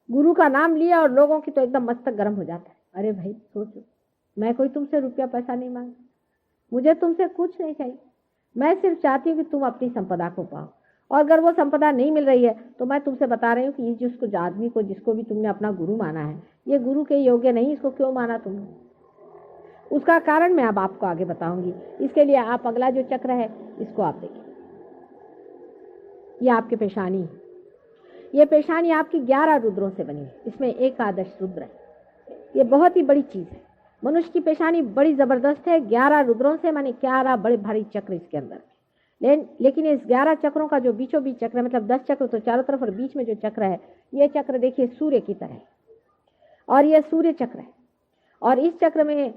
गुरु का नाम लिया और लोगों की तो एकदम मस्तक गर्म हो जाता है। अरे भाई सोचो, मैं कोई तुमसे रुपया पैसा नहीं मांग, मुझे तुमसे कुछ नहीं चाहिए, मैं सिर्फ चाहती हूँ कि तुम अपनी संपदा को पाओ। और अगर वो संपदा नहीं मिल रही है तो मैं तुमसे बता रही हूँ कि ये जिसको आदमी को जिसको भी तुमने अपना गुरु माना है, ये गुरु के योग्य नहीं। इसको क्यों माना तुमने, उसका कारण मैं अब आपको आगे बताऊंगी। इसके लिए आप अगला जो चक्र है इसको आप देखिए। ये आपके पेशानी है, ये पेशानी आपकी 11 रुद्रों से बनी है, इसमें एकादश रुद्र है। ये बहुत ही बड़ी चीज है। मनुष्य की पेशानी बड़ी जबरदस्त है, 11 रुद्रों से, माने 11 बड़े भारी चक्र इसके अंदर। लेकिन इस 11 चक्रों का जो बीचों बीच चक्र, मतलब 10 चक्र तो चारों तरफ और बीच में जो चक्र है, ये चक्र देखिए सूर्य की तरह है, और ये सूर्य चक्र है। और इस चक्र में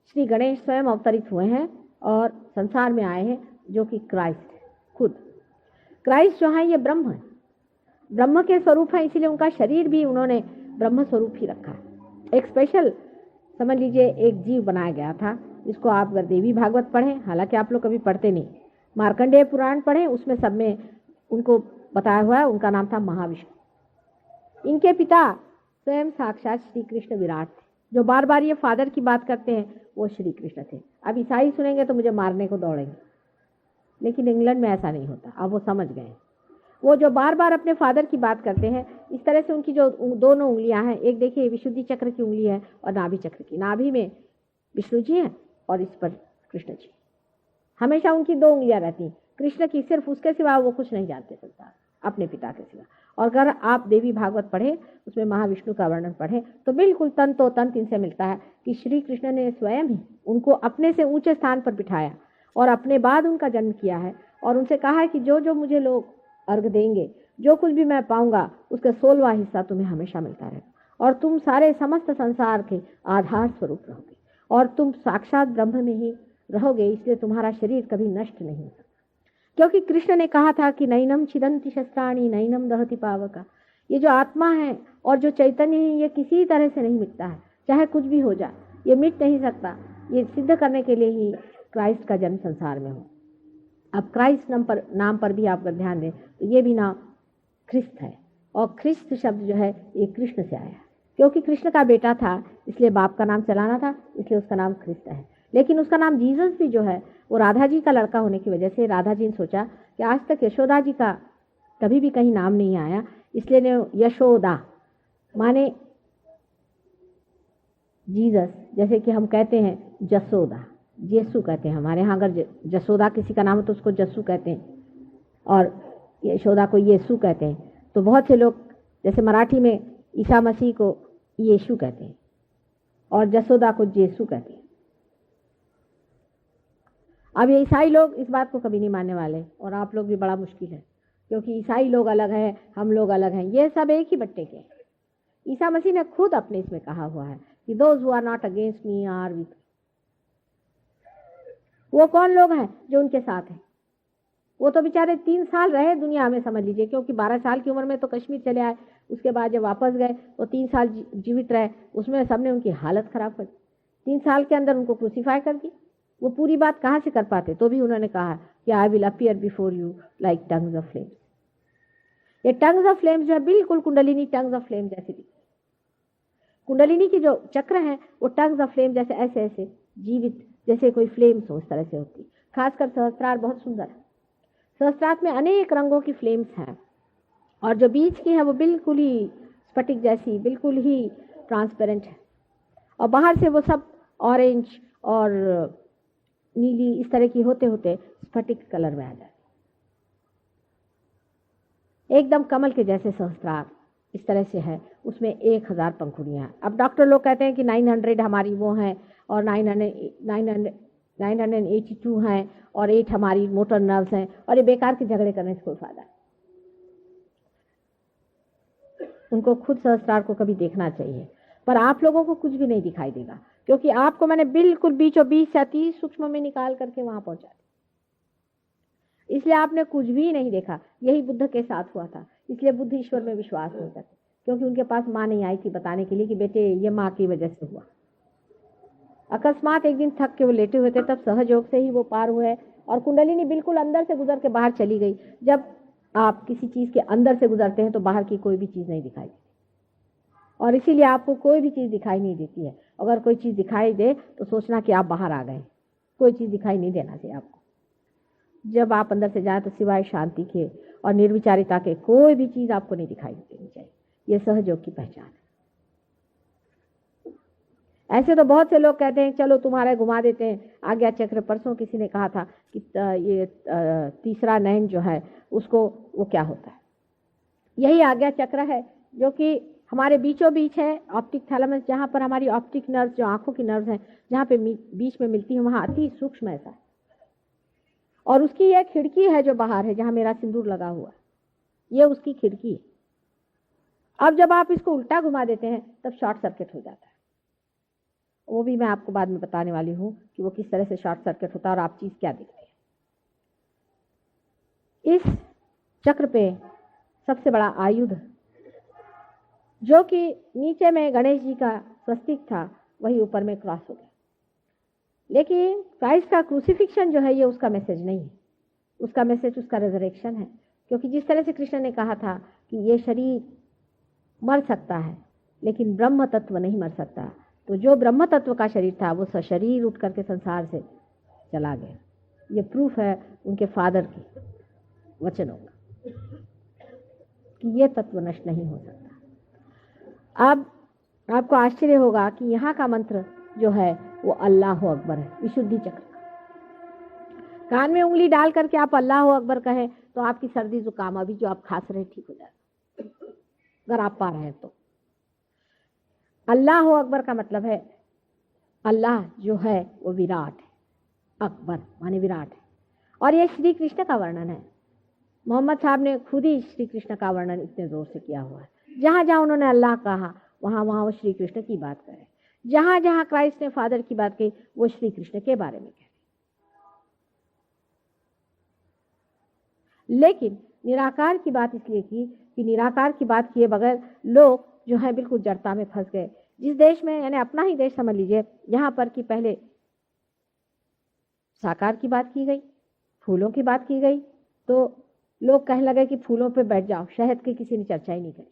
श्री गणेश स्वयं अवतरित हुए हैं और संसार में आए हैं, जो कि क्राइस्ट है खुद। क्राइस्ट जो है ये ब्रह्म है, ब्रह्म के स्वरूप है, इसीलिए उनका शरीर भी उन्होंने ब्रह्म स्वरूप ही रखा है। एक स्पेशल समझ लीजिए एक जीव बनाया गया था, जिसको आप अगर देवी भागवत पढ़ें, हालांकि आप लोग कभी पढ़ते नहीं, मार्कंडेय पुराण पढ़ें, उसमें सब में उनको बताया हुआ है। उनका नाम था महाविष्णु। इनके पिता स्वयं साक्षात श्री कृष्ण विराट थे। जो बार बार ये फादर की बात करते हैं वो श्री कृष्ण थे। अब ईसाई सुनेंगे तो मुझे मारने को दौड़ेंगे, लेकिन इंग्लैंड में ऐसा नहीं होता, अब वो समझ गए। वो जो बार बार अपने फादर की बात करते हैं, इस तरह से उनकी जो दोनों उंगलियां हैं, एक देखिए विशुद्धि चक्र की उंगली है और नाभि चक्र की, नाभि में विष्णु जी हैं और इस पर कृष्ण जी। हमेशा उनकी 2 उंगलियां रहती हैं, कृष्ण की सिर्फ, उसके सिवा वो कुछ नहीं जानते संसार अपने पिता के सिवा। और अगर आप देवी भागवत पढ़े, उसमें महाविष्णु का वर्णन पढ़े, तो बिल्कुल तंतो तंत इनसे मिलता है कि श्री कृष्ण ने स्वयं ही उनको अपने से ऊंचे स्थान पर बिठाया और अपने बाद उनका जन्म किया है और उनसे कहा है कि जो जो मुझे लोग अर्घ देंगे, जो कुछ भी मैं पाऊंगा, उसका 16वां हिस्सा तुम्हें हमेशा मिलता रहेगा और तुम सारे समस्त संसार के आधार स्वरूप रहोगे और तुम साक्षात ब्रह्म में ही रहोगे। इसलिए तुम्हारा शरीर कभी नष्ट नहीं होगा, क्योंकि कृष्ण ने कहा था कि नैनम छिदन्ति शस्त्राणि नैनम दहति पावका। ये जो आत्मा है और जो चैतन्य है, ये किसी तरह से नहीं मिटता है, चाहे कुछ भी हो जाए, ये मिट नहीं सकता। ये सिद्ध करने के लिए ही क्राइस्ट का जन्म संसार में हो। अब क्राइस्ट नाम पर भी आप अगर ध्यान दें तो ये भी नाम ख्रिस्त है, और ख्रिस्त शब्द जो है ये कृष्ण से आया, क्योंकि कृष्ण का बेटा था इसलिए बाप का नाम चलाना था, इसलिए उसका नाम ख्रिस्त है। लेकिन उसका नाम जीसस भी जो है वो राधा जी का लड़का होने की वजह से राधा जी ने सोचा कि आज तक यशोदा जी का कभी भी कहीं नाम नहीं आया, इसलिए ने यशोदा माने जीसस, जैसे कि हम कहते हैं जसोदा, येसु कहते हैं हमारे यहाँ। अगर जसोदा किसी का नाम हो तो उसको जस्सू कहते हैं, और यशोदा को येसु कहते हैं। तो बहुत से लोग जैसे मराठी में ईसा मसीह को येशु कहते हैं और जसोदा को जेसु कहते हैं। अब ये ईसाई लोग इस बात को कभी नहीं मानने वाले, और आप लोग भी बड़ा मुश्किल है, क्योंकि ईसाई लोग अलग हैं, हम लोग अलग हैं, ये सब एक ही बट्टे के। ईसा मसीह ने खुद अपने इसमें कहा हुआ है कि those who are not against me are with. वो कौन लोग हैं जो उनके साथ हैं? वो तो बेचारे 3 साल रहे दुनिया में, समझ लीजिए, क्योंकि 12 साल की उम्र में तो कश्मीर चले आए, उसके बाद जब वापस गए तो 3 साल जीवित रहे, उसमें सबने उनकी हालत खराब कर दी। 3 साल के अंदर उनको क्रूसीफाई कर दी। वो पूरी बात कहाँ से कर पाते, तो भी उन्होंने कहा कि I will appear before you like tongues of flames. ये टंग्स ऑफ फ्लेम्स जो है बिल्कुल कुंडलिनी टंग्स ऑफ फ्लेम जैसी दिखती है। कुंडलिनी की जो चक्र है वो टंग्स ऑफ फ्लेम जैसे ऐसे ऐसे जीवित, जैसे कोई फ्लेम्स हो, उस तरह से होती। खासकर सहस्त्रार बहुत सुंदर है। सहस्त्रार में अनेक रंगों की फ्लेम्स हैं, और जो बीच की है वो बिल्कुल ही स्फटिक जैसी, बिल्कुल ही ट्रांसपेरेंट है, और बाहर से वो सब ऑरेंज और नीली इस तरह की होते होते स्फटिक कलर में आ जाती, एकदम कमल के जैसे। सहस्त्रार इस तरह से है, उसमें 1000 पंखुड़ियां। अब डॉक्टर लोग कहते हैं कि 900 हमारी वो हैं और 982 हैं और 8 हमारी मोटर नर्व्स हैं, और ये बेकार के झगड़े करने से कोई फायदा है। उनको खुद सहस्त्रार को कभी देखना चाहिए, पर आप लोगों को कुछ भी नहीं दिखाई देगा, क्योंकि आपको मैंने बिल्कुल बीचों बीच से अति सूक्ष्म में निकाल करके वहां पहुंचा दिया, इसलिए आपने कुछ भी नहीं देखा। यही बुद्ध के साथ हुआ था, इसलिए बुद्ध ईश्वर में विश्वास नहीं करते, क्योंकि उनके पास माँ नहीं आई थी बताने के लिए कि बेटे ये माँ की वजह से हुआ। अकस्मात एक दिन थक के वो लेटे हुए थे, तब सहयोग से ही वो पार हुए, और कुंडलिनी बिल्कुल अंदर से गुजर के बाहर चली गई। जब आप किसी चीज के अंदर से गुजरते हैं तो बाहर की कोई भी चीज नहीं दिखाई देती, और इसीलिए आपको कोई भी चीज़ दिखाई नहीं देती है। अगर कोई चीज़ दिखाई दे तो सोचना कि आप बाहर आ गए। कोई चीज़ दिखाई नहीं देना चाहिए आपको। जब आप अंदर से जाए तो सिवाय शांति के और निर्विचारिता के कोई भी चीज़ आपको नहीं दिखाई देनी चाहिए। ये सहयोग की पहचान है। ऐसे तो बहुत से लोग कहते हैं चलो तुम्हारे घुमा देते हैं आज्ञा चक्र। परसों किसी ने कहा था कि ये तीसरा नयन जो है उसको वो क्या होता है। यही आज्ञा चक्र है जो कि हमारे बीचों बीच है। ऑप्टिक थैलेमस, जहाँ पर हमारी ऑप्टिक नर्व जो आंखों की नर्व हैं जहाँ पे बीच में मिलती है, वहाँ अति सूक्ष्म ऐसा है। और उसकी यह खिड़की है जो बाहर है, जहाँ मेरा सिंदूर लगा हुआ है, ये उसकी खिड़की है। अब जब आप इसको उल्टा घुमा देते हैं तब शॉर्ट सर्किट हो जाता है। वो भी मैं आपको बाद में बताने वाली हूँ कि वो किस तरह से शॉर्ट सर्किट होता है और आप चीज़ क्या देखते हैं। इस चक्र पे सबसे बड़ा आयुध जो कि नीचे में गणेश जी का स्वस्तिक था, वही ऊपर में क्रॉस हो गया। लेकिन क्राइस्ट का क्रूसिफिक्शन जो है ये उसका मैसेज नहीं है। उसका मैसेज उसका रिजरेक्शन है। क्योंकि जिस तरह से कृष्ण ने कहा था कि ये शरीर मर सकता है लेकिन ब्रह्म तत्व नहीं मर सकता, तो जो ब्रह्म तत्व का शरीर था वो सशरीर उठ करके संसार से चला गया। ये प्रूफ है उनके फादर की वचनों का कि ये तत्व नष्ट नहीं हो सकता। अब आपको आश्चर्य होगा कि यहाँ का मंत्र जो है वो अल्लाह अकबर है, विशुद्धि चक्र। कान में उंगली डाल करके आप अल्लाह अकबर कहें तो आपकी सर्दी जुकाम अभी जो आप खांस रहे ठीक हो जाए, अगर आप पा रहे हैं तो। अल्लाह अकबर का मतलब है अल्लाह जो है वो विराट है, अकबर माने विराट है। और ये श्री कृष्ण का वर्णन है। मोहम्मद साहब ने खुद ही श्री कृष्ण का वर्णन इतने जोर से किया हुआ है। जहाँ जहाँ उन्होंने अल्लाह कहा वहाँ वहाँ वो श्री कृष्ण की बात करें। जहाँ जहाँ क्राइस्ट ने फादर की बात कही वो श्री कृष्ण के बारे में कह। लेकिन निराकार की बात इसलिए की कि निराकार की बात किए बगैर लोग जो है बिल्कुल जड़ता में फंस गए। जिस देश में, यानी अपना ही देश समझ लीजिए, यहाँ पर कि पहले साकार की बात की गई, फूलों की बात की गई, तो लोग कहने लगे कि फूलों पे बैठ जाओ, शहद की किसी ने चर्चा ही नहीं करी।